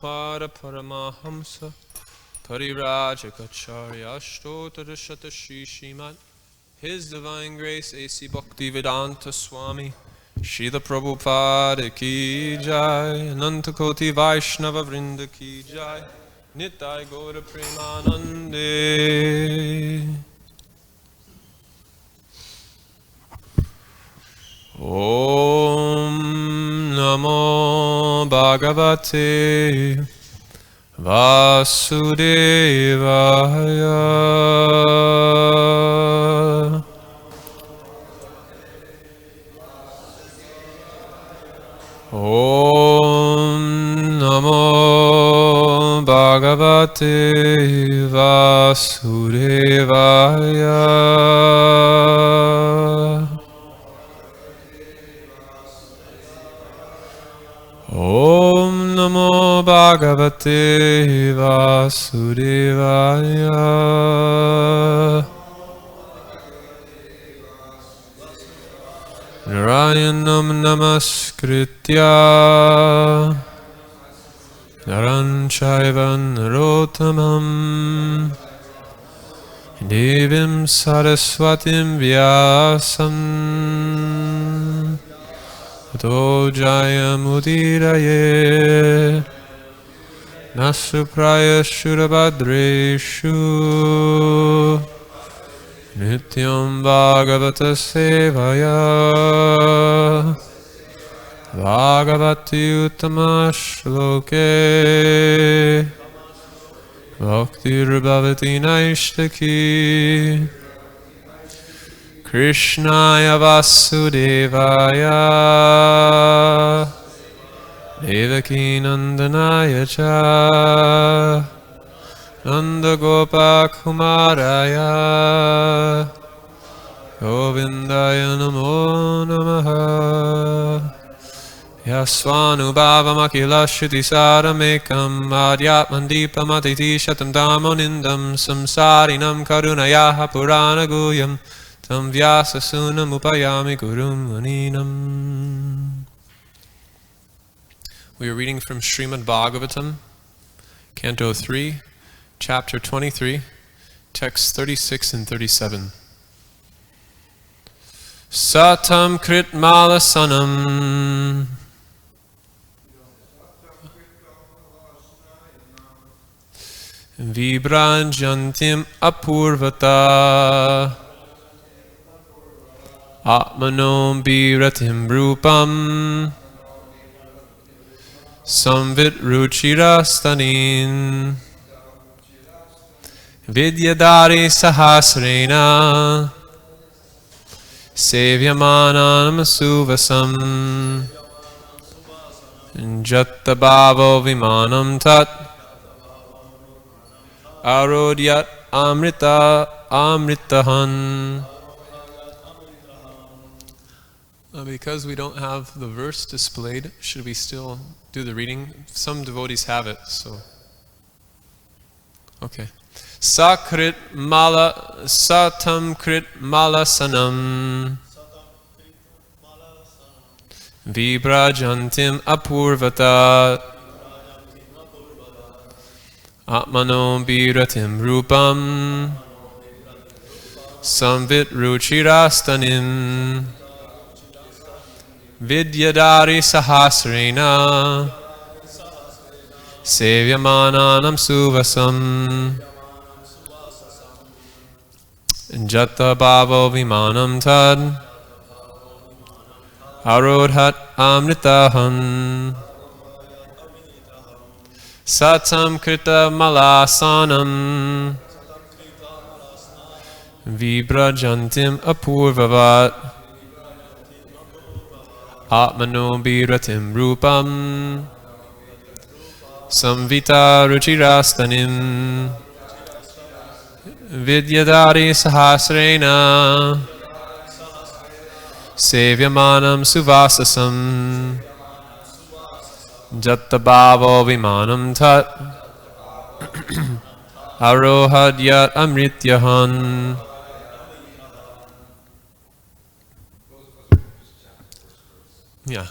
Para Paramahamsa Parivrajacharya Ashtotara Shri Srimad His Divine Grace A.C. Bhaktivedanta Swami Srila Prabhupada Ki Jai Ananta Koti Vaishnava Vrinda Ki Jai Nitai Gaura Premanande Om Namo Bhagavate Vasudevaya Om Namo Bhagavate Vasudevaya Om Namo Bhagavate Vasudevaya Narayanam Namaskritya Naran Chaiva Narottamam Devim Saraswatim Vyasam Tato Jayamudiraye Nasupraya Shurabhadreshu Nityam Bhagavata Sevaya Bhagavati Uttama Shloke Bhaktir Bhavati Naishtaki Krishnaya Vasudevaya Devaki Nandanaya Cha Nanda Gopa Kumaraya Govindaya Namo Namaha Yasvanubhavamakila Shrutisharamekam Adhyatmandipamati Shatam Damonindam Samsarinam Karunayaha Purana Guyam Tam Vyasasunam Upayami Gurum Maninam. We are reading from Srimad Bhagavatam, Canto 3, Chapter 23, Texts 36 and 37. Satam Krit Malasanam Vibranjantim Apurvata Atmanom Biratim Rupam Samvit Ruchirastanin Vidyadari Sahasrena Sevyamanam Suvasam Jattabhavo Vimanam Tat Arodyat Amritahan. Because we don't have the verse displayed, should we still do the reading? Some devotees have it, so. Okay. Satam Krit Malasanam Vibrajantim Apurvata Atmano Biratim Rupam Samvit Ruchirastanim Vidyadari Sahasrena Sevyamananam Suvasam Jattabhavo Vimanam Tad Arodhat Amritahan Satam Krita Malasanam Vibrajantim Apurvavat Atmano Biratim Rupam Samvita Ruchirastanim Vidyadari Sahasrena Sevyamanam Suvasasam Jattabhavo Vimanam Tat Arohadyat Amrityahan. Yeah.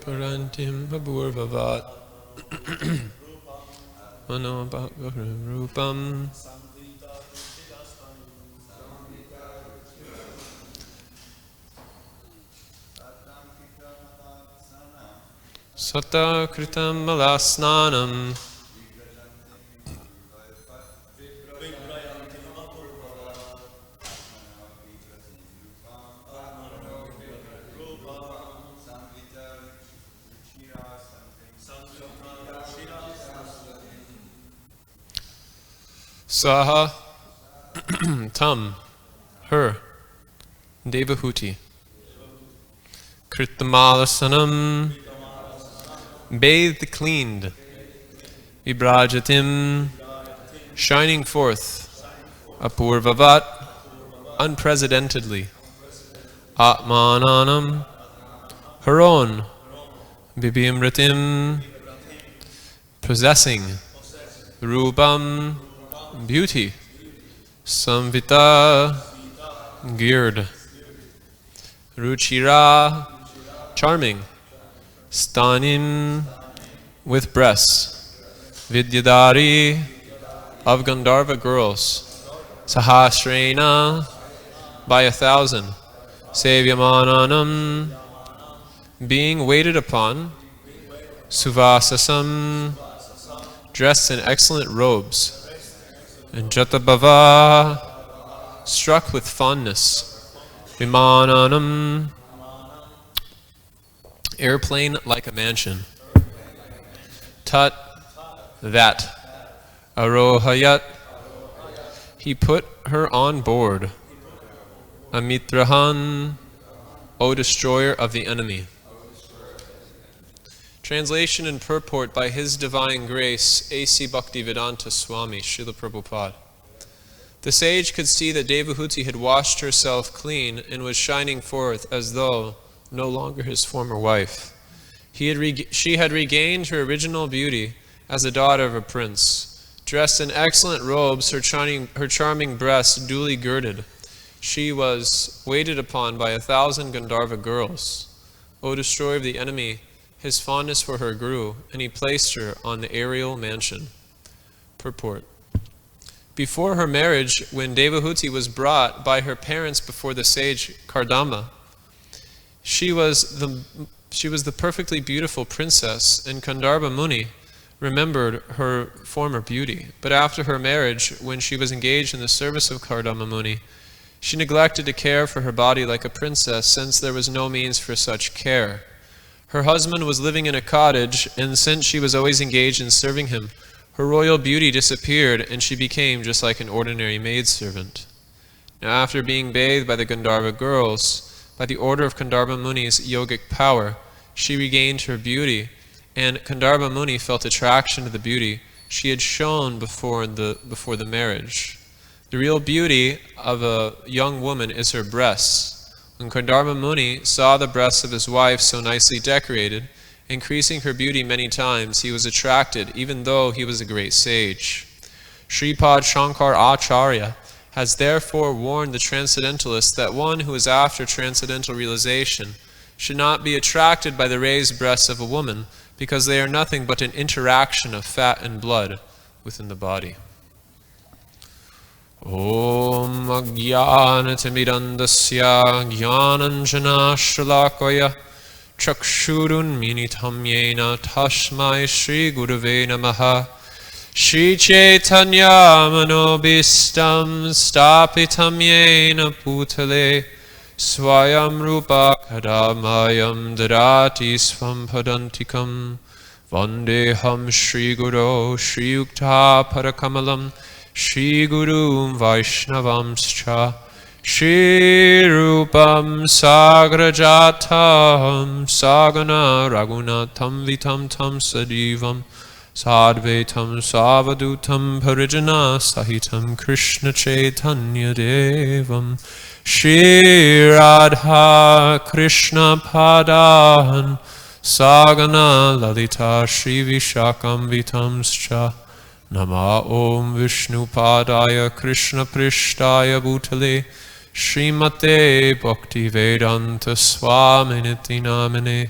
Parantim Babhurvavat Mano Rupam Sata Kritam Malasnanam Saha Tam her Devahuti Kritamalasanam bathed cleaned Vibrajatim shining forth Apurvavat unprecedentedly Atmananam her own Bibimratim possessing Rupam beauty Samvita geared Ruchira charming Stanim with breasts Vidyadari of Gandharva girls Sahasrena by 1,000 Sevyamananam being waited upon Suvasasam dressed in excellent robes and Jatabhava struck with fondness Vimananam airplane like a mansion Tat that Arohayat he put her on board Amitrahan O destroyer of the enemy. Translation and purport by His Divine Grace, A.C. Bhaktivedanta Swami, Srila Prabhupada. The sage could see that Devahuti had washed herself clean and was shining forth as though no longer his former wife. She had regained her original beauty as the daughter of a prince. Dressed in excellent robes, her charming breasts duly girded, she was waited upon by 1,000 Gandharva girls. O destroyer of the enemy, his fondness for her grew, and he placed her on the aerial mansion. Purport. Before her marriage, when Devahuti was brought by her parents before the sage Kardama, she was the perfectly beautiful princess, and Gandharva Muni remembered her former beauty. But after her marriage, when she was engaged in the service of Kardama Muni, she neglected to care for her body like a princess, since there was no means for such care. Her husband was living in a cottage, and since she was always engaged in serving him, her royal beauty disappeared, and she became just like an ordinary maidservant. Now, after being bathed by the Gandharva girls, by the order of Gandharva Muni's yogic power, she regained her beauty, and Gandharva Muni felt attraction to the beauty she had shown before the marriage. The real beauty of a young woman is her breasts. When Gandharva Muni saw the breasts of his wife so nicely decorated, increasing her beauty many times, he was attracted, even though he was a great sage. Shripad Shankar Acharya has therefore warned the transcendentalists that one who is after transcendental realization should not be attracted by the raised breasts of a woman, because they are nothing but an interaction of fat and blood within the body. Om Ajnanatimidandasya Jnananjana Shalakaya Chakshurun Minitam Yena Tasmai Shri Gurave Namaha Shri Chaitanya Manobistam Stapitam Yena Putale Swayam Rupa Kadamayam Dadati Svam Padantikam Vandeham Shri Guru Shri Yukta Parakamalam Shri Gurum Vaishnavamscha Shri Rupam Sagrajatam Sagana Raghunatham Vitam Tam Sadivam Sadvetam Savadutam Parijana Sahitam Krishna Chaitanya Devam Shri Radha Krishna Padan Sagana Lalita Shri Vishakam Vitamscha Nama Om Vishnu Padaya Krishna Prishtaya Bhutale Srimate Bhakti Vedanta Swaminiti Namane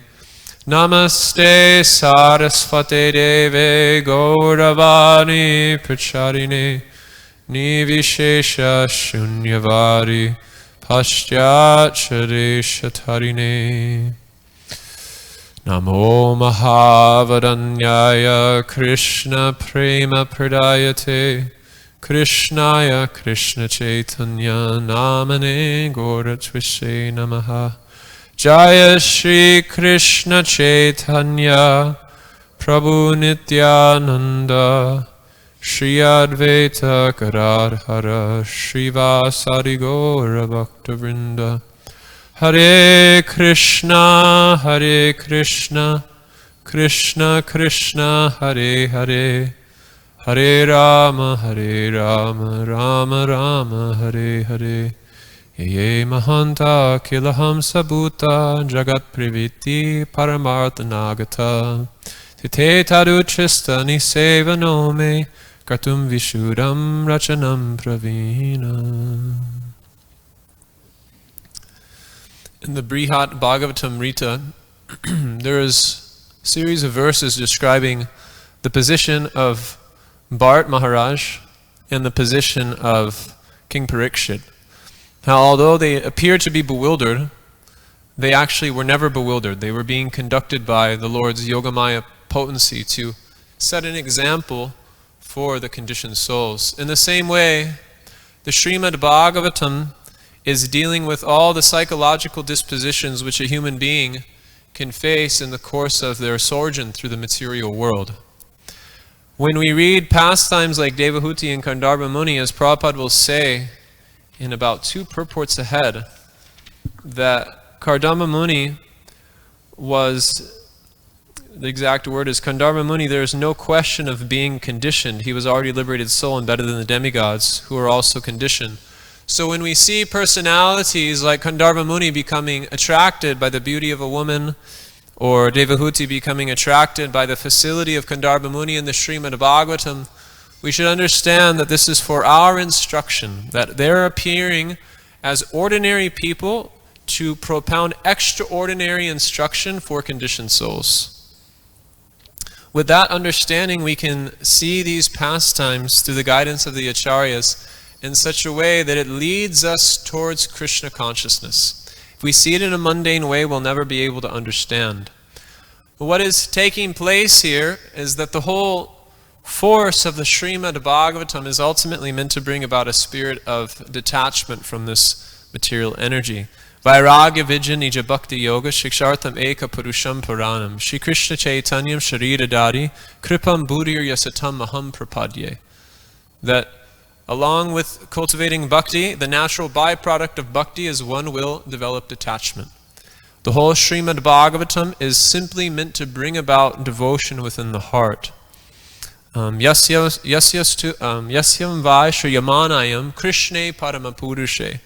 Namaste Sarasvate Deve Gauravani Pracharine Nivishesha Shunyavadi Paschatchareshatarine Namo Mahavadanyaya Krishna Prema Pradayate Krishnaya Krishna Chaitanya Namane Gauratvise Namaha Jaya Shri Krishna Chaitanya Prabhu Nityananda Shri Advaita Gadadhara Srivasadi Gaura Bhaktavrinda Hare Krishna Krishna Krishna Hare Hare Hare Rama Rama Rama Hare Hare Ye Mahanta Kilahamsa Bhuta Jagat Priviti Paramartha Nagata Tite Taduchista Nisevano Me Kartum Vishudam Rachanam Pravina. In the Brihat Bhagavatam Rita, there is a series of verses describing the position of Bharat Maharaj and the position of King Parikshit. Now, although they appear to be bewildered, they actually were never bewildered. They were being conducted by the Lord's Yogamaya potency to set an example for the conditioned souls. In the same way, the Srimad Bhagavatam is dealing with all the psychological dispositions which a human being can face in the course of their sojourn through the material world. When we read pastimes like Devahuti and Kandharva Muni, as Prabhupada will say in about 2 purports ahead, that Kardama Muni was, the exact word is Kandharva Muni, there is no question of being conditioned. He was already liberated soul and better than the demigods who are also conditioned. So when we see personalities like Kandharva Muni becoming attracted by the beauty of a woman, or Devahuti becoming attracted by the facility of Kandharva Muni in the Srimad Bhagavatam, we should understand that this is for our instruction, that they're appearing as ordinary people to propound extraordinary instruction for conditioned souls. With that understanding, we can see these pastimes through the guidance of the Acharyas in such a way that it leads us towards Krishna consciousness. If we see it in a mundane way, we'll never be able to understand. But what is taking place here is that the whole force of the Srimad Bhagavatam is ultimately meant to bring about a spirit of detachment from this material energy. Vairagya Vijja Nija Bhakti Yoga Shikshartham Eka Purusham Puranam Shri Krishna Chaitanyam Sharira Dari Kripam Buddhir Yasatam Maham Prapadye. That along with cultivating bhakti, the natural byproduct of bhakti is one will develop detachment. The whole Srimad Bhagavatam is simply meant to bring about devotion within the heart. Yasyam vai shriyamanayam Krishne paramapurushe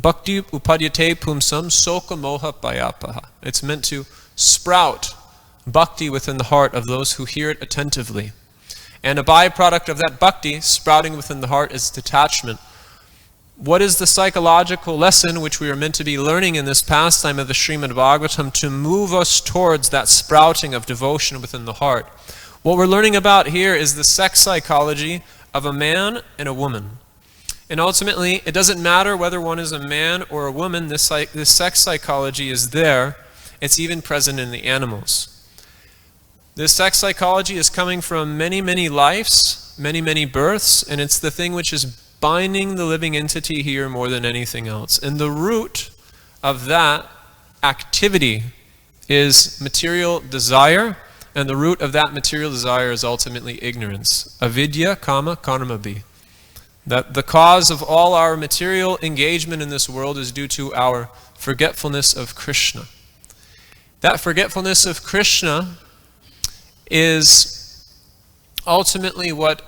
bhakti upadyate pumsam soka moha payapaha. It's meant to sprout bhakti within the heart of those who hear it attentively. And a byproduct of that bhakti sprouting within the heart is detachment. What is the psychological lesson which we are meant to be learning in this pastime of the Srimad Bhagavatam to move us towards that sprouting of devotion within the heart? What we're learning about here is the sex psychology of a man and a woman. And ultimately, it doesn't matter whether one is a man or a woman, this sex psychology is there. It's even present in the animals. This sex psychology is coming from many, many lives, many, many births, and it's the thing which is binding the living entity here more than anything else. And the root of that activity is material desire, and the root of that material desire is ultimately ignorance. Avidya, kama, karmabhi. That the cause of all our material engagement in this world is due to our forgetfulness of Krishna. That forgetfulness of Krishna is ultimately what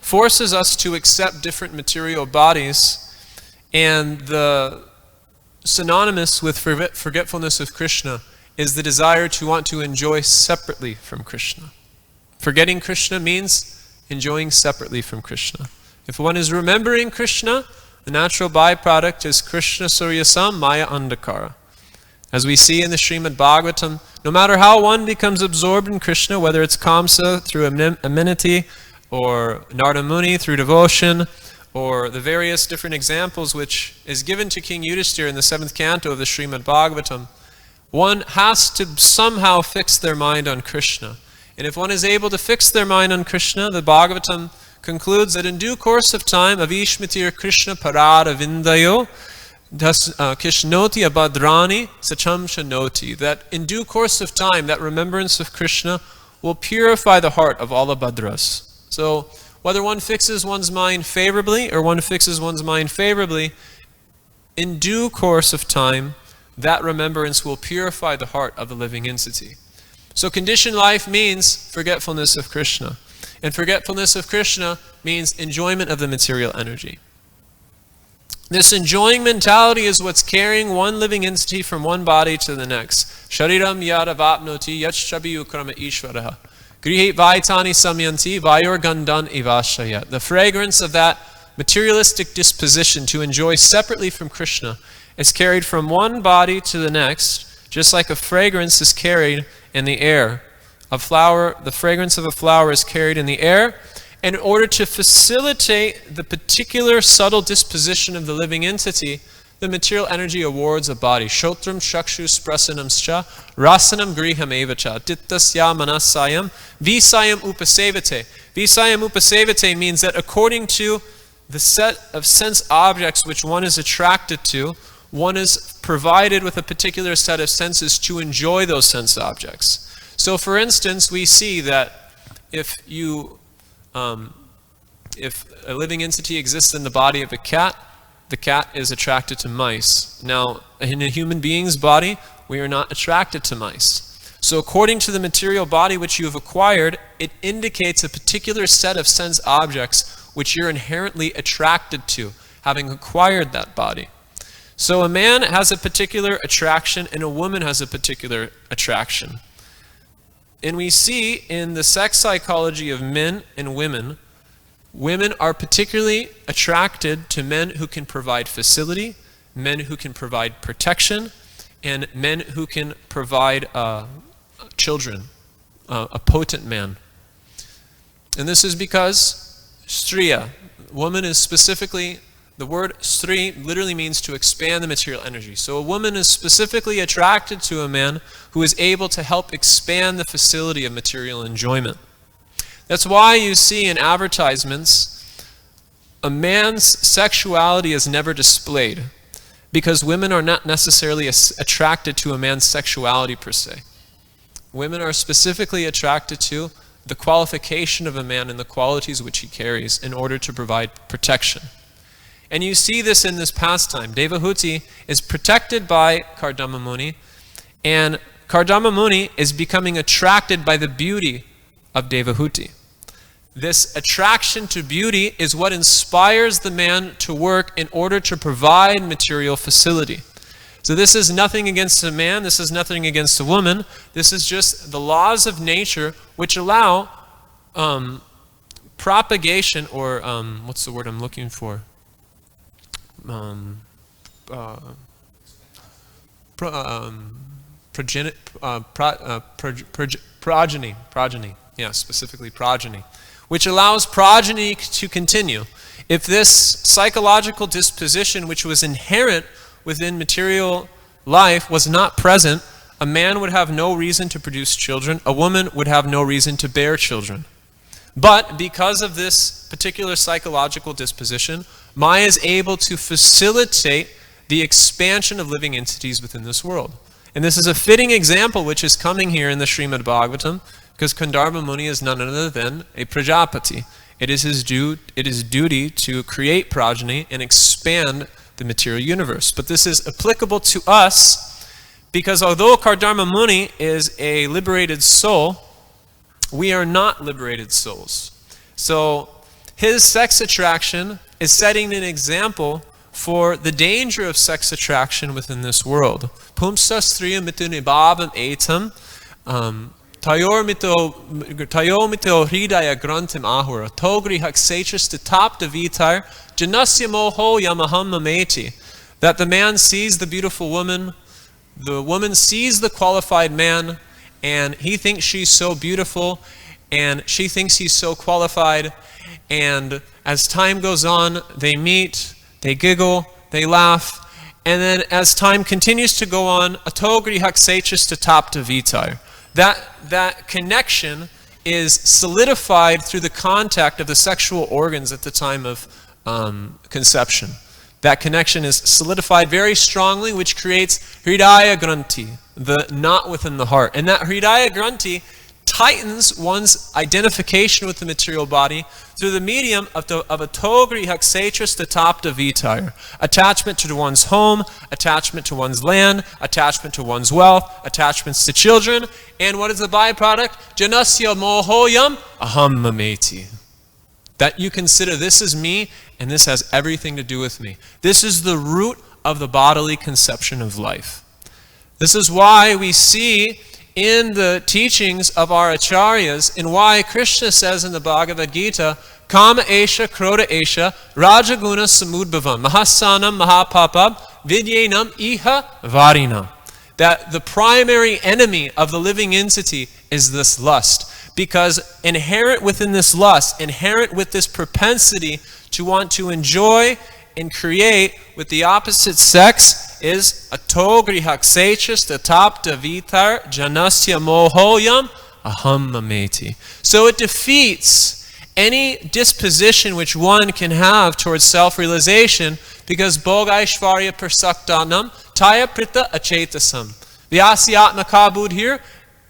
forces us to accept different material bodies, and the synonymous with forgetfulness of Krishna is the desire to want to enjoy separately from Krishna. Forgetting Krishna means enjoying separately from Krishna. If one is remembering Krishna, the natural byproduct is Krishna Suryasam Maya Andhakara. As we see in the Srimad Bhagavatam, no matter how one becomes absorbed in Krishna, whether it's Kamsa through amenity, or Narada Muni through devotion, or the various different examples which is given to King Yudhishthira in the 7th canto of the Srimad Bhagavatam, one has to somehow fix their mind on Krishna. And if one is able to fix their mind on Krishna, the Bhagavatam concludes that in due course of time, Avishmitir Krishna Parada Vindayo Kishnoti Abhadrani Sacham Shanoti, that in due course of time, that remembrance of Krishna will purify the heart of all Abhadras. So whether one fixes one's mind favorably or one fixes one's mind favorably, in due course of time, that remembrance will purify the heart of the living entity. So conditioned life means forgetfulness of Krishna. And forgetfulness of Krishna means enjoyment of the material energy. This enjoying mentality is what's carrying one living entity from one body to the next. Shariram yadavapnoti yachchabi ukrama ishvaraha. Grihe vaitani samyanti vayor gandan ivashayat. The fragrance of that materialistic disposition to enjoy separately from Krishna is carried from one body to the next, just like a fragrance is carried in the air. A flower, the fragrance of a flower is carried in the air. In order to facilitate the particular subtle disposition of the living entity, the material energy awards a body. Shotram shakshu sprasanamscha rasanam griham evacha dittasya manasayam visayam upasevate. Visayam upasevate means that according to the set of sense objects which one is attracted to, one is provided with a particular set of senses to enjoy those sense objects. So for instance, we see that if a living entity exists in the body of a cat, the cat is attracted to mice. Now, in a human being's body, we are not attracted to mice. So according to the material body which you have acquired, it indicates a particular set of sense objects which you're inherently attracted to, having acquired that body. So a man has a particular attraction and a woman has a particular attraction. And we see in the sex psychology of men and women, women are particularly attracted to men who can provide facility, men who can provide protection, and men who can provide children, a potent man. And this is because striya, woman is specifically, the word stri literally means to expand the material energy. So a woman is specifically attracted to a man who is able to help expand the facility of material enjoyment. That's why you see in advertisements, a man's sexuality is never displayed, because women are not necessarily attracted to a man's sexuality per se. Women are specifically attracted to the qualification of a man and the qualities which he carries in order to provide protection. And you see this in this pastime. Devahuti is protected by Kardama Muni, and Kardama Muni is becoming attracted by the beauty of Devahuti. This attraction to beauty is what inspires the man to work in order to provide material facility. So this is nothing against a man, this is nothing against a woman, this is just the laws of nature which allow propagation, or what's the word I'm looking for? Progeny, yeah, specifically progeny, which allows progeny to continue. If this psychological disposition, which was inherent within material life, was not present, a man would have no reason to produce children, a woman would have no reason to bear children. But because of this particular psychological disposition, Maya is able to facilitate the expansion of living entities within this world. And this is a fitting example which is coming here in the Srimad Bhagavatam, because Kandharma Muni is none other than a Prajapati. It is his duty to create progeny and expand the material universe. But this is applicable to us, because although Kandharma Muni is a liberated soul, we are not liberated souls. So his sex attraction is setting an example for the danger of sex attraction within this world. Pumsa striya mitu nibhavam etam tayo mito hridaya grantim ahura togri haksechas tatap devitar janasya moho yamaham mameti. That the man sees the beautiful woman, the woman sees the qualified man, and he thinks she's so beautiful, and she thinks he's so qualified, and as time goes on, they meet, they giggle, they laugh, and then as time continues to go on, atogri haksechas tatapta vitar. That connection is solidified through the contact of the sexual organs at the time of conception. That connection is solidified very strongly, which creates hridaya granti, the knot within the heart. And that hridaya granti tightens one's identification with the material body through the medium of a togri haksechas tatapta vitar. Attachment to one's home, attachment to one's land, attachment to one's wealth, attachments to children. And what is the byproduct? Janasya mohoyam aham mameti. That you consider this is me, and this has everything to do with me. This is the root of the bodily conception of life. This is why we see in the teachings of our acharyas, and why Krishna says in the Bhagavad Gita, Kama esha, Krodha esha, Rajaguna samudbhavam, Mahasanam mahapapam, Vidyenam iha varina. That the primary enemy of the living entity is this lust. Because inherent within this lust, inherent with this propensity to want to enjoy and create with the opposite sex is atogri haksechas tatapta vitar janasya mohoyam aham mameti. So it defeats any disposition which one can have towards self-realization, because bhogaishvarya persaktanam taya prita achetasam. Vyasyatma kabud here,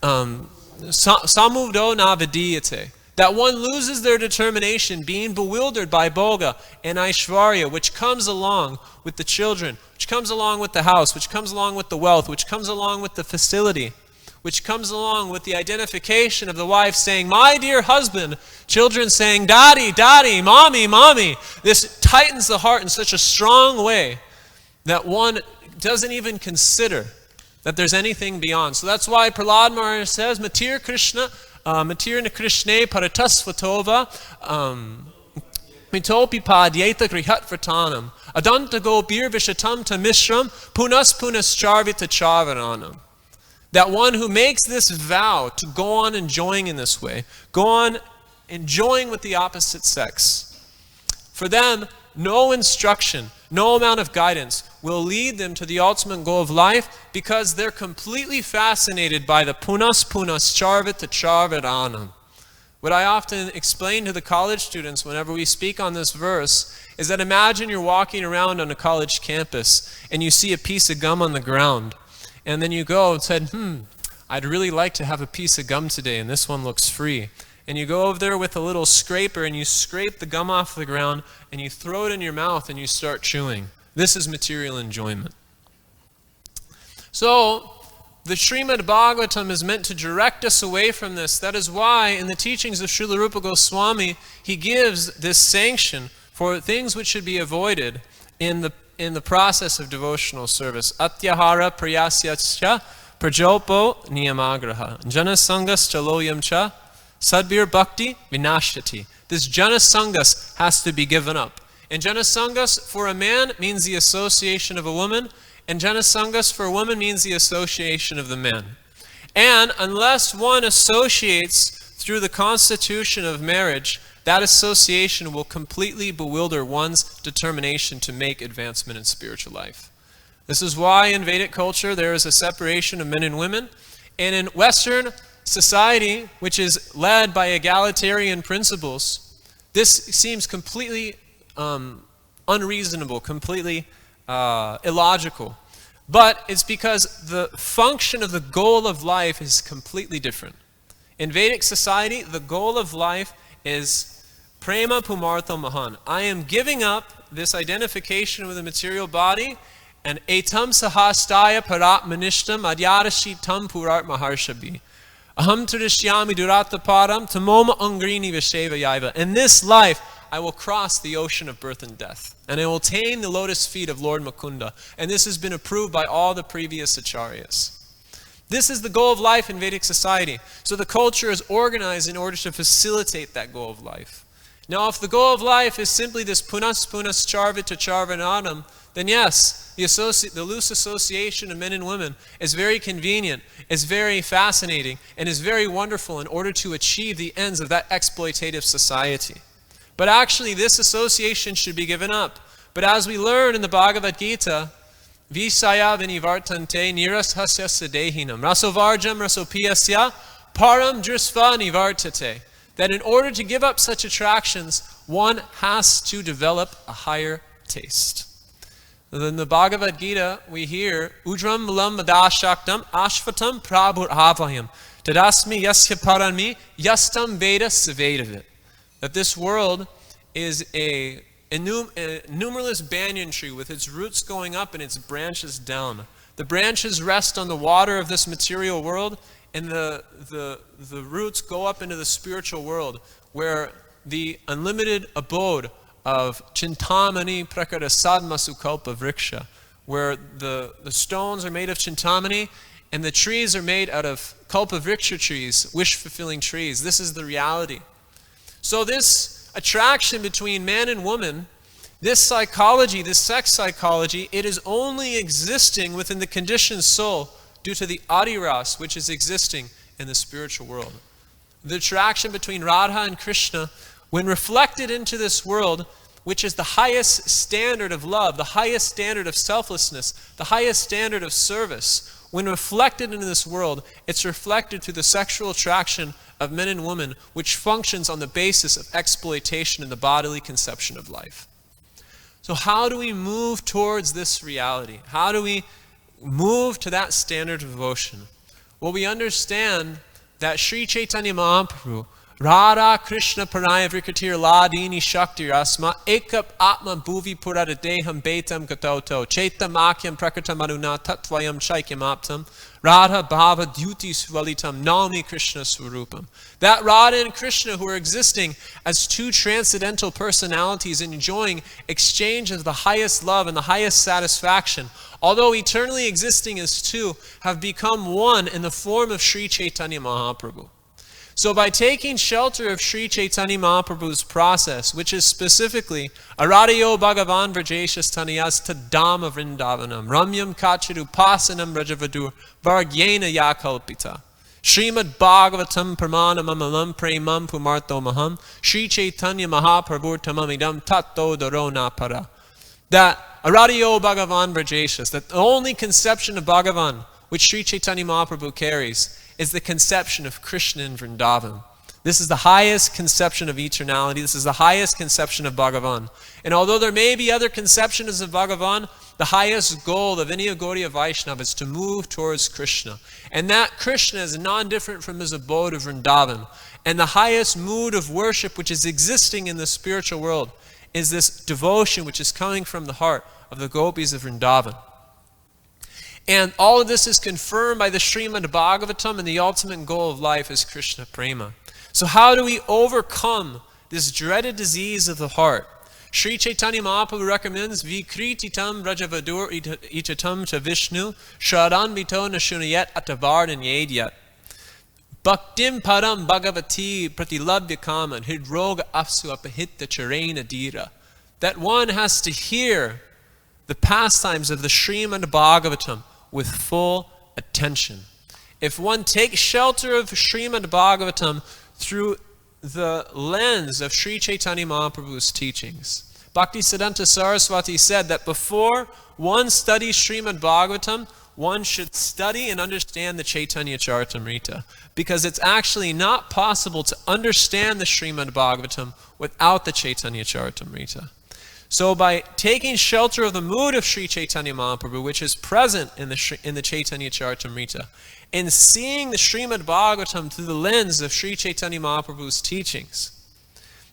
samuvdo navidiyate. That one loses their determination, being bewildered by bhoga and aishvarya, which comes along with the children, which comes along with the house, which comes along with the wealth, which comes along with the facility, which comes along with the identification of the wife saying, my dear husband, children saying, daddy, daddy, mommy, mommy. This tightens the heart in such a strong way that one doesn't even consider that there's anything beyond. So that's why Prahlad Maharaj says, Matir Krishna, Matir Krishne Paratasvatova, Mitopi Padyeta Grihat Vratanam, Adanta Go Bir Vishatam Tamishram, Punas Charvita Charvaranam. That one who makes this vow to go on enjoying in this way, go on enjoying with the opposite sex, for them, no instruction, no amount of guidance will lead them to the ultimate goal of life, because they're completely fascinated by the punas charvita charvaranam. What I often explain to the college students whenever we speak on this verse is that imagine you're walking around on a college campus and you see a piece of gum on the ground, and then you go and said, I'd really like to have a piece of gum today, and this one looks free. And you go over there with a little scraper and you scrape the gum off the ground and you throw it in your mouth and you start chewing. This is material enjoyment. So, the Srimad Bhagavatam is meant to direct us away from this. That is why in the teachings of Srila Rupa Goswami, he gives this sanction for things which should be avoided in the process of devotional service. Atyahara prayasyascha prajopo niyamagraha janasangas chaloyam cha sadbir bhakti vinashyati. This janasangas has to be given up. And janasangas for a man means the association of a woman, and janasangas for a woman means the association of the man. And unless one associates through the constitution of marriage, that association will completely bewilder one's determination to make advancement in spiritual life. This is why in Vedic culture there is a separation of men and women, and in Western society which is led by egalitarian principles, this seems completely unreasonable, completely illogical. But it's because the function of the goal of life is completely different. In Vedic society, the goal of life is prema pumartha mahan. I am giving up this identification with the material body, and etam sahastaya parat manishtam adyarashi tam purat maharshabhi. Aham turishyami durata param tamoma angrini visheva yaiva. In this life, I will cross the ocean of birth and death, and I will attain the lotus feet of Lord Mukunda. And this has been approved by all the previous acharyas. This is the goal of life in Vedic society. So the culture is organized in order to facilitate that goal of life. Now, if the goal of life is simply this punas charvita charvanadam, then yes, the loose association of men and women is very convenient, is very fascinating, and is very wonderful in order to achieve the ends of that exploitative society. But actually, this association should be given up. But as we learn in the Bhagavad Gita, Visaya vinivartante nirashasya sadehinam rasovarjam rasopiyasya param drisva nivartate. That in order to give up such attractions, one has to develop a higher taste. In the Bhagavad Gita, we hear, Ujram malam madashaktam ashvatam prabhur avayam tadasmi yasya parami yastam veda savedavit. That this world is a numerous banyan tree with its roots going up and its branches down. The branches rest on the water of this material world, and the roots go up into the spiritual world, where the unlimited abode of Chintamani Prakara Sadmasukalpa Vriksha, where the stones are made of Chintamani and the trees are made out of Kalpa Vriksha trees, wish-fulfilling trees. This is the reality. So this attraction between man and woman, this psychology, this sex psychology, it is only existing within the conditioned soul due to the adiras which is existing in the spiritual world. The attraction between Radha and Krishna, when reflected into this world, which is the highest standard of love, the highest standard of selflessness, the highest standard of service, when reflected into this world, it's reflected through the sexual attraction of men and women, which functions on the basis of exploitation in the bodily conception of life. So how do we move towards this reality? How do we move to that standard of devotion? Well, we understand that Sri Chaitanya Mahaprabhu, Radha Krishna Pranaya Vrikatir Ladini Shakti Rasma Ekap Atma Bhuvi Purada Deham Betam Katoto Chaitam Akyam Prakatam Aruna Tatvayam Chaikyam Aptam Radha Bhava Duti Svalitam Nalmi Krishna Swarupam. That Radha and Krishna, who are existing as two transcendental personalities enjoying exchange of the highest love and the highest satisfaction, although eternally existing as two, have become one in the form of Sri Chaitanya Mahaprabhu. So by taking shelter of Sri Chaitanya Mahaprabhu's process, which is specifically Aradayo Bhagavan Vrajeshas Taniyas Tadama Vrindavanam Ramyam Kachiru Pasanam Rajavadur Vargyena Yakalpita Srimad Bhagavatam Pramanam Amalam Premam Pumarto Maham Sri Chaitanya Mahaprabhu Tamamidam Tato Dorona Para. That Aradayo Bhagavan Vrajeshas, that the only conception of Bhagavan which Sri Chaitanya Mahaprabhu carries is the conception of Krishna in Vrindavan. This is the highest conception of eternality. This is the highest conception of Bhagavan. And although there may be other conceptions of Bhagavan, the highest goal of any Gaudiya Vaishnava is to move towards Krishna. And that Krishna is non-different from his abode of Vrindavan. And the highest mood of worship which is existing in the spiritual world is this devotion which is coming from the heart of the gopis of Vrindavan. And all of this is confirmed by the Srimad Bhagavatam, and the ultimate goal of life is Krishna Prema. So how do we overcome this dreaded disease of the heart? Sri Chaitanya Mahaprabhu recommends Vikrititam Rajavadur Itatam cha Vishnu Shradanvito Nashunayat Atavardan Yedyat Bhaktim Param Bhagavati Pratilabhya Kaman Hidroga Apsu Apahita Charena Dira. That one has to hear the pastimes of the Srimad Bhagavatam with full attention. If one takes shelter of Srimad Bhagavatam through the lens of Sri Chaitanya Mahaprabhu's teachings, Bhaktisiddhanta Saraswati said that before one studies Srimad Bhagavatam, one should study and understand the Chaitanya Charitamrita, because it's actually not possible to understand the Srimad Bhagavatam without the Chaitanya Charitamrita. So by taking shelter of the mood of Sri Chaitanya Mahaprabhu, which is present in the Chaitanya Charitamrita, and seeing the Srimad Bhagavatam through the lens of Sri Chaitanya Mahaprabhu's teachings,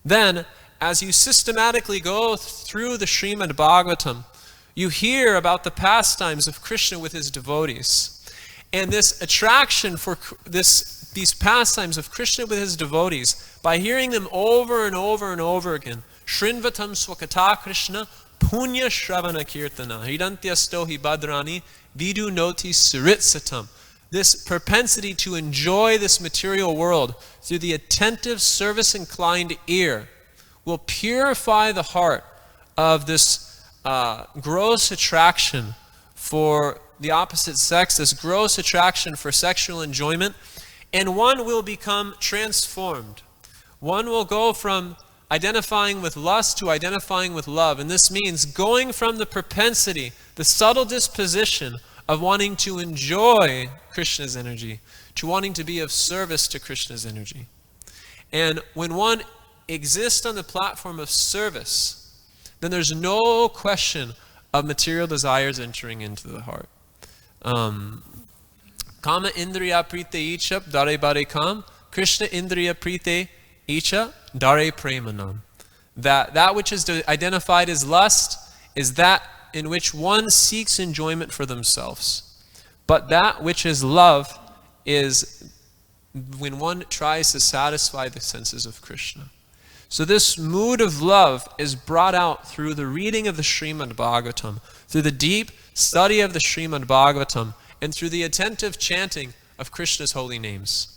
then as you systematically go through the Srimad Bhagavatam, you hear about the pastimes of Krishna with his devotees. And this attraction for these pastimes of Krishna with his devotees, by hearing them over and over and over again, Shrinvatam Swakata Krishna Punya Shravana Kirtana Hridantyastohi Badrani Vidu Noti Saritsatam. This propensity to enjoy this material world through the attentive, service-inclined ear will purify the heart of this gross attraction for the opposite sex, this gross attraction for sexual enjoyment, and one will become transformed. One will go from identifying with lust to identifying with love, and this means going from the propensity, the subtle disposition of wanting to enjoy Krishna's energy, to wanting to be of service to Krishna's energy. And when one exists on the platform of service, then there's no question of material desires entering into the heart. Kama indriya prite icha dare bare kam, Krishna indriya prite icha dare premanam. That which is identified as lust is that in which one seeks enjoyment for themselves. But that which is love is when one tries to satisfy the senses of Krishna. So this mood of love is brought out through the reading of the Srimad Bhagavatam, through the deep study of the Srimad Bhagavatam, and through the attentive chanting of Krishna's holy names.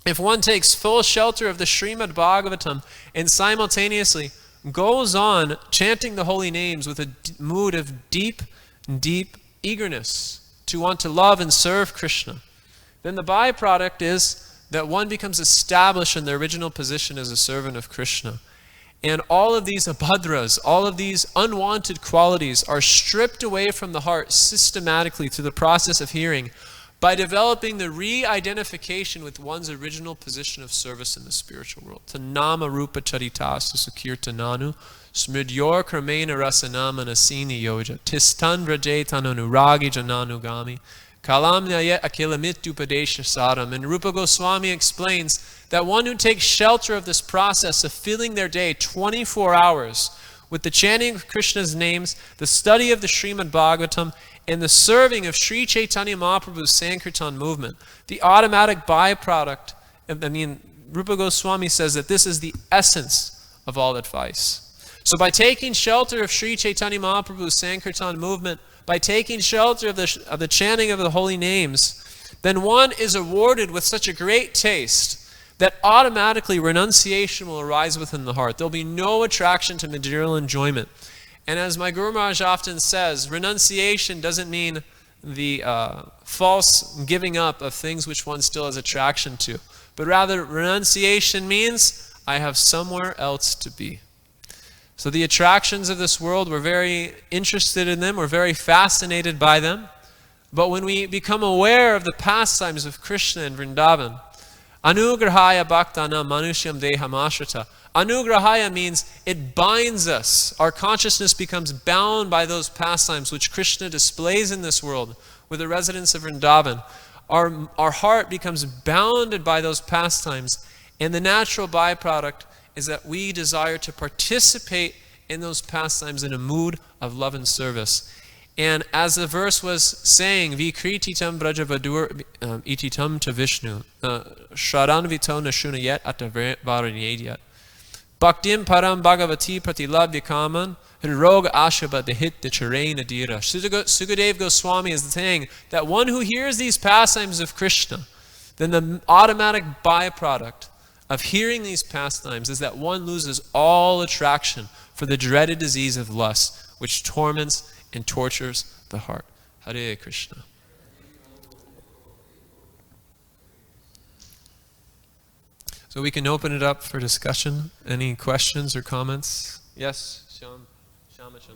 If one takes full shelter of the Srimad Bhagavatam and simultaneously goes on chanting the holy names with a mood of deep, deep eagerness to want to love and serve Krishna, then the byproduct is that one becomes established in the original position as a servant of Krishna. And all of these abhadras, all of these unwanted qualities are stripped away from the heart systematically through the process of hearing, by developing the re-identification with one's original position of service in the spiritual world. Tanama rupa charitasu sukirtananu smridyor kramena rasanama nasini yoja tistan vrajetananuragi jananugami kalamnyaya akilamityupadesha saram. And Rupa Goswami explains that one who takes shelter of this process of filling their day 24 hours with the chanting of Krishna's names, the study of the Srimad Bhagavatam, and the serving of Sri Chaitanya Mahaprabhu's Sankirtan movement, the automatic byproduct, Rupa Goswami says that this is the essence of all advice. So by taking shelter of Sri Chaitanya Mahaprabhu's Sankirtan movement, by taking shelter of the chanting of the holy names, then one is awarded with such a great taste that automatically renunciation will arise within the heart. There'll be no attraction to material enjoyment. And as my Guru Maharaj often says, renunciation doesn't mean the false giving up of things which one still has attraction to, but rather renunciation means I have somewhere else to be. So the attractions of this world, we're very interested in them, we're very fascinated by them, but when we become aware of the pastimes of Krishna and Vrindavan, Anugrahaya bhaktana manushyam dehamashrata. Anugrahaya means it binds us. Our consciousness becomes bound by those pastimes which Krishna displays in this world with the residents of Vrindavan. Our heart becomes bounded by those pastimes, and the natural byproduct is that we desire to participate in those pastimes in a mood of love and service. And as the verse was saying, Vikrititam brajavadur ititam to Vishnu, Shradanvito nashunayet atavaranyedyat. Bhaktim param bhagavati pratilabhyakaman, hirog ashaba dehit dicharena dira. Sukadeva Goswami is saying that one who hears these pastimes of Krishna, then the automatic byproduct of hearing these pastimes is that one loses all attraction for the dreaded disease of lust, which torments and tortures the heart. Hare Krishna. So we can open it up for discussion. Any questions or comments? Yes, Shamachandra.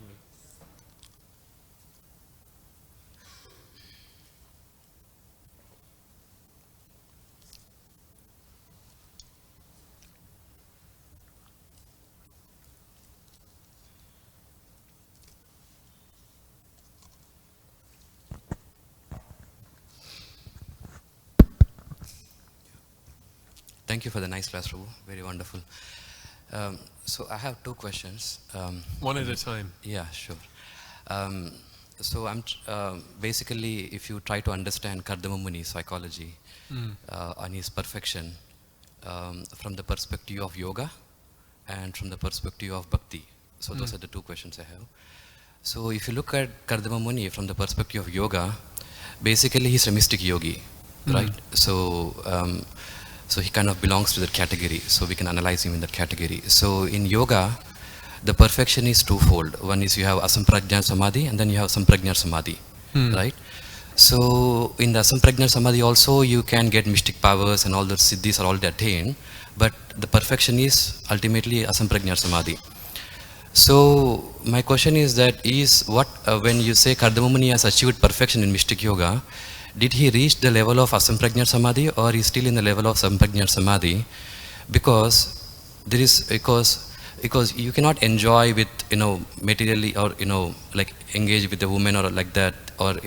Thank you for the nice class, Prabhu. Very wonderful. So I have two questions. One at a time. Yeah, sure. So basically, if you try to understand Kardama Muni's psychology on his perfection from the perspective of yoga and from the perspective of bhakti. So those are the two questions I have. So if you look at Kardama Muni from the perspective of yoga, basically he's a mystic yogi, right? So so he kind of belongs to that category. So we can analyze him in that category. So in yoga, the perfection is twofold. One is you have asamprajna samadhi, and then you have samprajna samadhi, right? So in the asamprajna samadhi also you can get mystic powers and all the siddhis are all attained, but the perfection is ultimately asamprajna samadhi. So my question is that when you say Kardama Muni has achieved perfection in mystic yoga, did he reach the level of asamprajna samadhi or is still in the level of samprajna samadhi? Because you cannot enjoy with materially or like engage with a woman or like that, or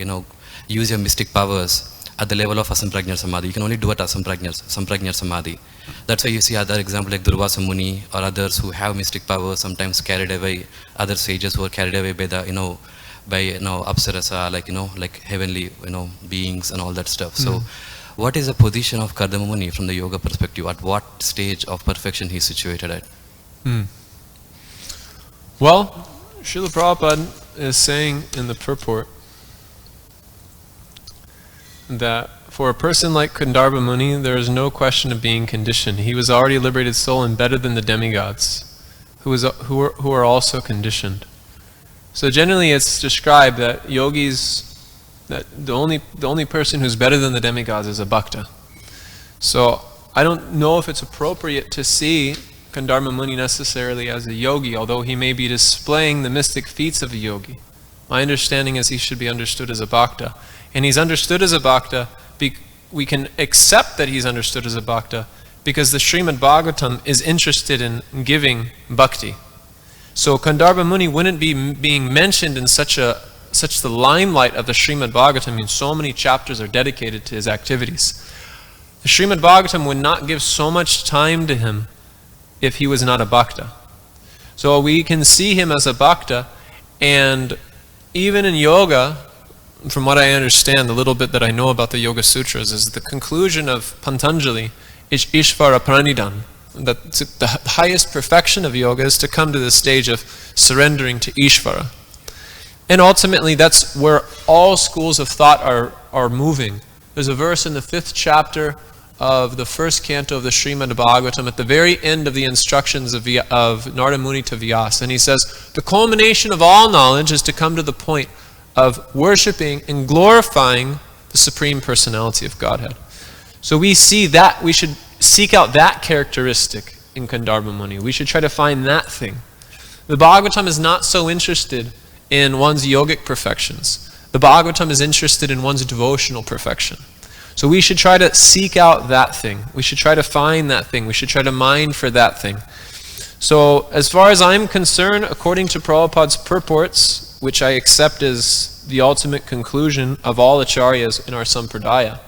use your mystic powers at the level of asamprajna samadhi. You can only do it samprajna samadhi. That's why you see other examples like Durvasa Muni or others who have mystic powers, sometimes carried away, other sages who are carried away by the apsarasa, like heavenly beings and all that stuff. So what is the position of Kardama Muni from the yoga perspective? At what stage of perfection he is situated at? Well, Srila Prabhupada is saying in the purport that for a person like Kandarbha Muni, there is no question of being conditioned. He was already a liberated soul and better than the demigods, who are also conditioned. So generally it's described that yogis, that the only person who's better than the demigods is a bhakta. So I don't know if it's appropriate to see Kandarbha Muni necessarily as a yogi, although he may be displaying the mystic feats of a yogi. My understanding is he should be understood as a bhakta. And he's understood as a bhakta, we can accept that he's understood as a bhakta because the Srimad Bhagavatam is interested in giving bhakti. So Kandarbha Muni wouldn't be being mentioned in such the limelight of the Srimad Bhagavatam. I mean, so many chapters are dedicated to his activities. The Srimad Bhagavatam would not give so much time to him if he was not a bhakta. So we can see him as a bhakta, and even in yoga, from what I understand, the little bit that I know about the Yoga Sutras, is the conclusion of Patanjali is Ishvara Pranidhan. That the highest perfection of yoga is to come to the stage of surrendering to Ishvara. And ultimately that's where all schools of thought are moving. There's a verse in the 5th chapter of the 1st canto of the Srimad Bhagavatam at the very end of the instructions of Narada Muni to Vyasa. And he says, the culmination of all knowledge is to come to the point of worshipping and glorifying the Supreme Personality of Godhead. So we see that we should seek out that characteristic in Kandarbha Muni. We should try to find that thing. The Bhagavatam is not so interested in one's yogic perfections. The Bhagavatam is interested in one's devotional perfection. So we should try to seek out that thing. We should try to find that thing. We should try to mine for that thing. So as far as I'm concerned, according to Prabhupada's purports, which I accept as the ultimate conclusion of all acharyas in our sampradaya,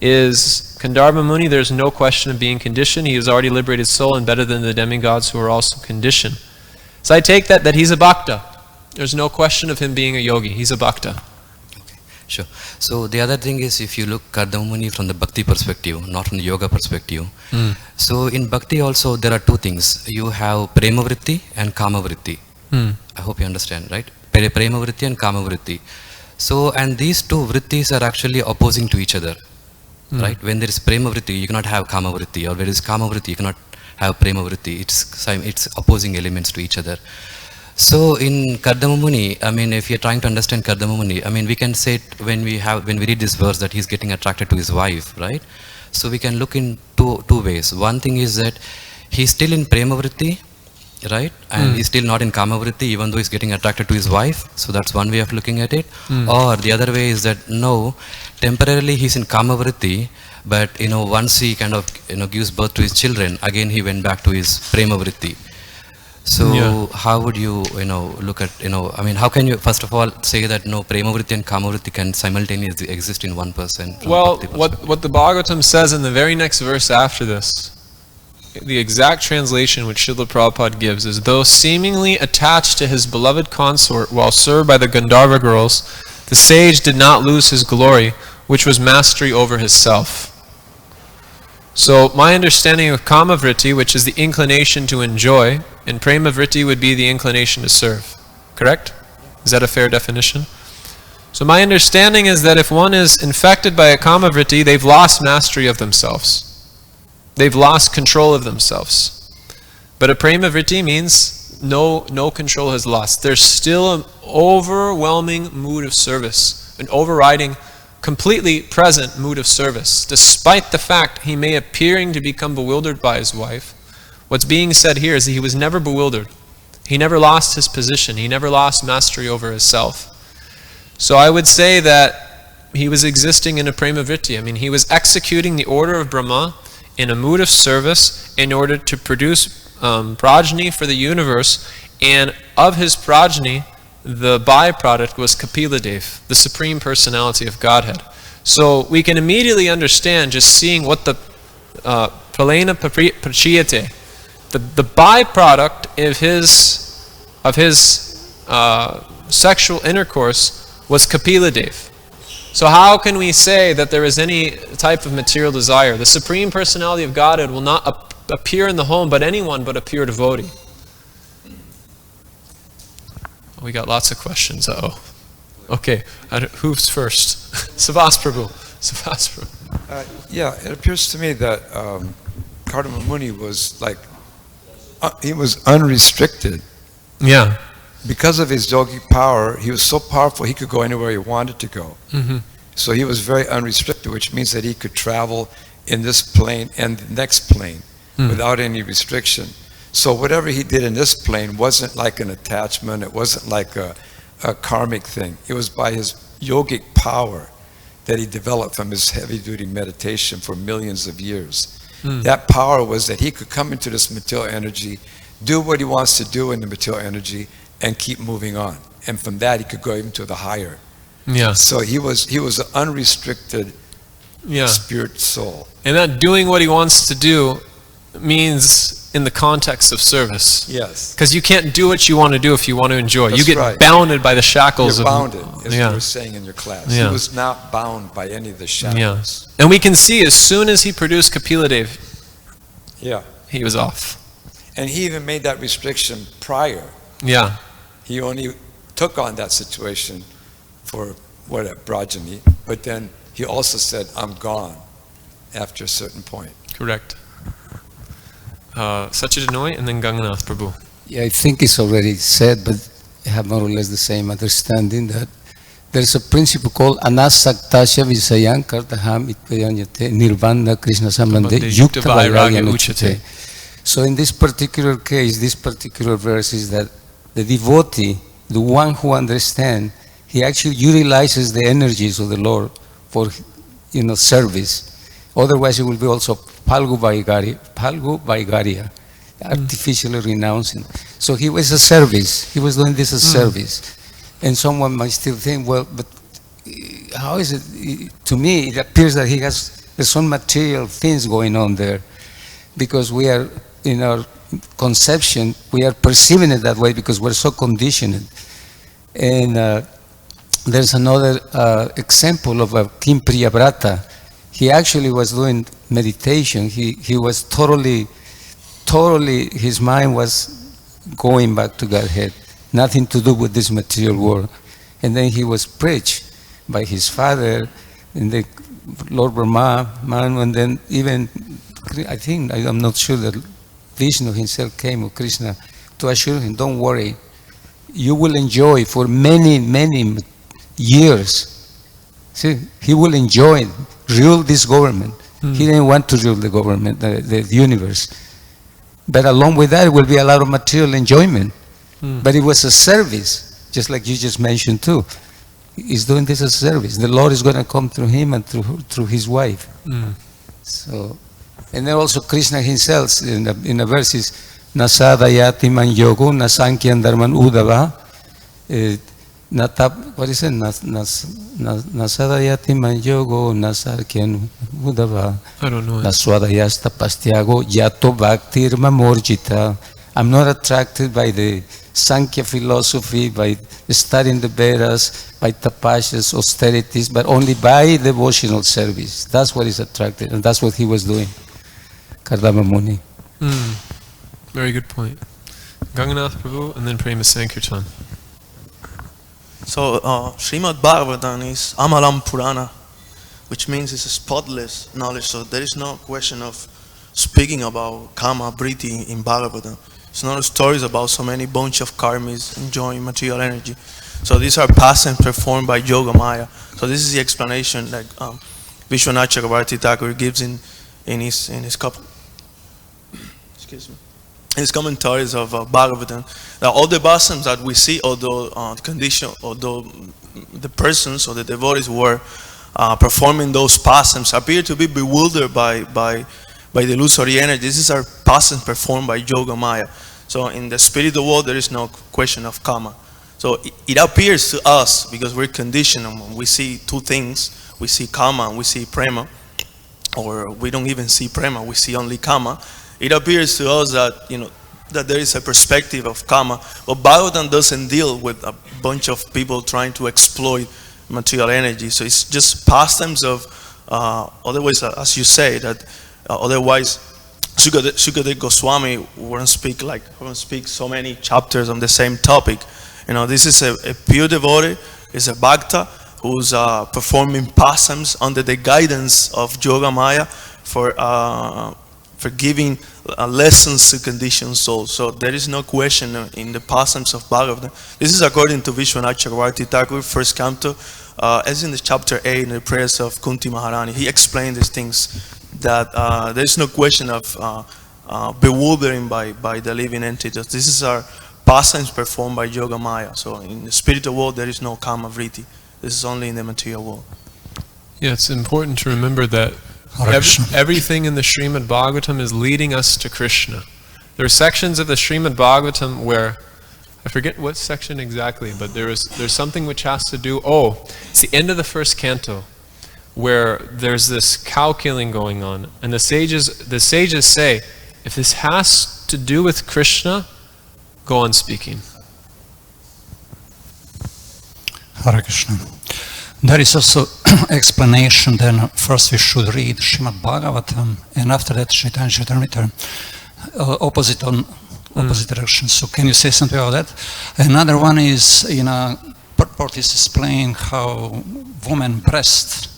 is Kandarbha Muni, there's no question of being conditioned. He is already liberated soul and better than the demigods who are also conditioned. So I take that he's a bhakta. There's no question of him being a yogi. He's a bhakta. Okay, sure. So the other thing is, if you look Kardama Muni from the bhakti perspective, not from the yoga perspective. So in bhakti also there are two things. You have prema vritti and kama vritti. I hope you understand, right? Prema vritti and kama vritti. So, and these two vrittis are actually opposing to each other. Right? When there is prema vritti, you cannot have kama vritti, or when there is kama vritti, you cannot have prema vritti. It's opposing elements to each other. So in Kardama Muni, I mean, if you're trying to understand Kardama Muni, I mean, we can say when we read this verse that he's getting attracted to his wife, right? So we can look in two ways. One thing is that he's still in prema vritti, right? And he's still not in kama vritti, even though he's getting attracted to his wife. So that's one way of looking at it. Or the other way is that no, temporarily he's in kama vritti, but once he kind of gives birth to his children, again he went back to his prema vritti. So how would you look at I mean, how can you first of all say that no, prema vritti and kama vritti can simultaneously exist in one person? Well, what the Bhagavatam says in the very next verse after this the exact translation which Srila Prabhupada gives is, though seemingly attached to his beloved consort while served by the Gandharva girls, the sage did not lose his glory, which was mastery over his self. So my understanding of kama vritti, which is the inclination to enjoy, and prema vritti would be the inclination to serve. Correct? Is that a fair definition? So my understanding is that if one is infected by a kama vritti, they've lost mastery of themselves. They've lost control of themselves. But a prema vritti means no control has lost. There's still an overwhelming mood of service, an overriding, completely present mood of service. Despite the fact he may appearing to become bewildered by his wife, what's being said here is that he was never bewildered. He never lost his position. He never lost mastery over his self. So I would say that he was existing in a prema vritti. I mean, he was executing the order of Brahma in a mood of service in order to produce progeny for the universe, and of his progeny, the byproduct was Kapila Dev, the Supreme Personality of Godhead. So we can immediately understand, just seeing what the pralena prachiyate, the byproduct of his sexual intercourse was Kapila Dev. So how can we say that there is any type of material desire? The Supreme Personality of Godhead will not appear in the home but anyone but a pure devotee. We got lots of questions. Okay, who's first? Savas Prabhu. Savas Prabhu. Yeah, it appears to me that Kardama Muni was like, he was unrestricted. Yeah. Because of his yogic power, he was so powerful he could go anywhere he wanted to go. Mm-hmm. So he was very unrestricted, which means that he could travel in this plane and the next plane without any restriction. So whatever he did in this plane wasn't like an attachment, it wasn't like a karmic thing. It was by his yogic power that he developed from his heavy-duty meditation for millions of years. That power was that he could come into this material energy, do what he wants to do in the material energy, and keep moving on. And from that, he could go even to the higher. Yeah. So he was an unrestricted spirit soul. And that doing what he wants to do means in the context of service. Yes. Because you can't do what you want to do if you want to enjoy. That's you get right. bounded by the shackles. You're bounded, as yeah. you were saying in your class. Yeah. He was not bound by any of the shackles. Yeah. And we can see as soon as he produced Kapila Dev, he was off. And he even made that restriction prior. Yeah. He only took on that situation for progeny, but then he also said, I'm gone after a certain point. Correct. Satchidanoi and then Ganganath Prabhu. Yeah, I think it's already said, but I have more or less the same understanding that there's a principle called anasaktasya visayan kartaham itpayanyate nirvana krishna sambandhe yukta vairagya uchate. So in this particular case, this particular verse is that the devotee, the one who understands, he actually utilizes the energies of the Lord for, service. Otherwise, it will be also Palgu Vaigarya, artificially renouncing. So he was a service. He was doing this as service. And someone might still think, well, but how is it? To me, it appears that there's some material things going on there, because we are, in our conception, we are perceiving it that way because we're so conditioned. And there's another example of King Priyavrata. He actually was doing meditation. He was totally, his mind was going back to Godhead, nothing to do with this material world. And then he was preached by his father, and the Lord Brahma, and then even, I'm not sure that Vishnu himself came, or Krishna, to assure him, don't worry, you will enjoy for many, many years. See, he will enjoy, rule this government. He didn't want to rule the government, the universe. But along with that, it will be a lot of material enjoyment. But it was a service, just like you just mentioned too. He's doing this as a service. The Lord is going to come through him and through his wife. So, and then also Krishna himself in the verses, Nasadayati man yogo nasankyan dharman udava what is it? Nasadayati manyogo nasarkyan udava. I don't know it. Naswadayasta pastyago yato bhaktir mamorjita. I'm not attracted by the Sankhya philosophy, by studying the Vedas, by tapasas, austerities, but only by devotional service. That's what is attracted, and that's what he was doing, Kardama Muni. Very good point. Ganganath Prabhu and then Prema Sankirtan. So, Srimad Bhagavatam is Amalam Purana, which means it's a spotless knowledge. So there is no question of speaking about Kama, Briti in Bhagavatam. It's not stories about so many bunch of karmis enjoying material energy. So these are pastimes performed by Yoga Maya. So this is the explanation that Vishwanath Chakravarti Thakur gives in his his commentaries of Bhagavatam. Now, all the pastimes that we see, although the persons or the devotees were performing those pastimes, appear to be bewildered by the illusory energy. This is our pastimes performed by Yoga Maya. So in the spiritual world, there is no question of karma. So it appears to us, because we're conditioned, and we see two things. We see karma and we see prema, or we don't even see prema, we see only karma. It appears to us that, that there is a perspective of karma, but Bhagavatam doesn't deal with a bunch of people trying to exploit material energy. So it's just pastimes of, otherwise, as you say, that otherwise Sukadeva Goswami wouldn't speak so many chapters on the same topic. This is a pure devotee, is a bhakta who's performing pastimes under the guidance of Yoga Maya for giving lessons to conditioned souls. So there is no question in the pastimes of Bhagavatam. This is according to Vishwanath Chakravarti Thakur, first canto, as in the chapter 8 in the prayers of Kunti Maharani. He explained these things, that there is no question of bewildering by the living entities. This is our pastimes performed by Yoga Maya. So in the spiritual world, there is no Kama Vritti. This is only in the material world. Yeah, it's important to remember that everything in the Srimad Bhagavatam is leading us to Krishna. There are sections of the Srimad Bhagavatam where, I forget what section exactly, but there's something which has to do, it's the end of the first canto, where there's this cow killing going on, and the sages say, if this has to do with Krishna, go on speaking. Hare Krishna. There is also explanation. Then first we should read Srimad Bhagavatam, and after that Chaitanya Charitamrita, opposite direction. So can you say something about that? Another one is purport is explain how woman breast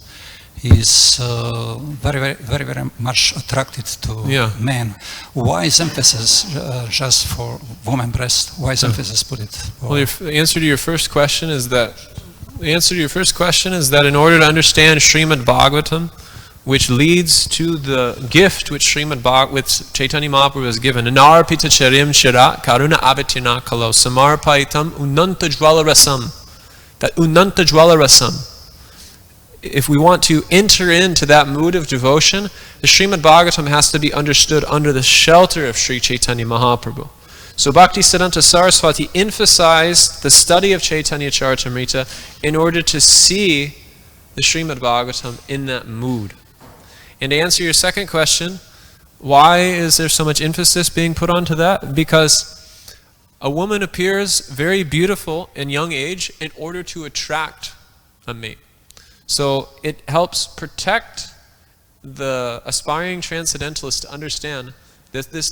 is very, very, very much attracted to men. Why is emphasis just for woman breast? Why is emphasis put it? Well, the answer to your first question is that in order to understand Srimad Bhagavatam, which leads to the gift which Chaitanya Mahaprabhu has given, Anarpita Charim Shira Karuna Avitina Kalo Samarpaitam Unanta Jwala Rasam. That Unanta Jwala Rasam. If we want to enter into that mood of devotion, the Srimad Bhagavatam has to be understood under the shelter of Sri Chaitanya Mahaprabhu. So Bhaktisiddhanta Saraswati emphasized the study of Chaitanya Charitamrita in order to see the Srimad Bhagavatam in that mood. And to answer your second question, why is there so much emphasis being put onto that? Because a woman appears very beautiful in young age in order to attract a mate. So it helps protect the aspiring transcendentalist to understand that this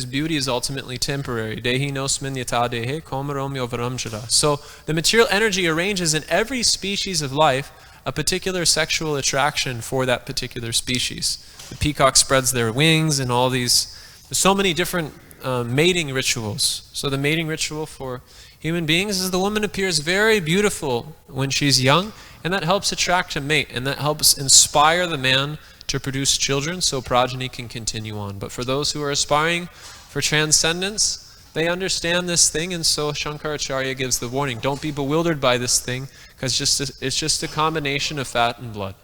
beauty is ultimately temporary. Dehi nosmin yata dehe komaromyo varamjara. So the material energy arranges in every species of life a particular sexual attraction for that particular species. The peacock spreads their wings and all these, there's so many different mating rituals. So the mating ritual for human beings is the woman appears very beautiful when she's young, and that helps attract a mate, and that helps inspire the man to produce children so progeny can continue on. But for those who are aspiring for transcendence, they understand this thing, and so Shankaracharya gives the warning, don't be bewildered by this thing, because it's just a combination of fat and blood.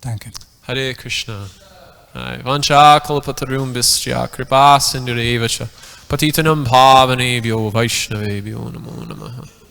Thank you. Hare Krishna. Vancha kalpatarumbhisya kripa sindhurevacha Patitanam Pavanebhyo Vaishnavebhyo Namo Namaha.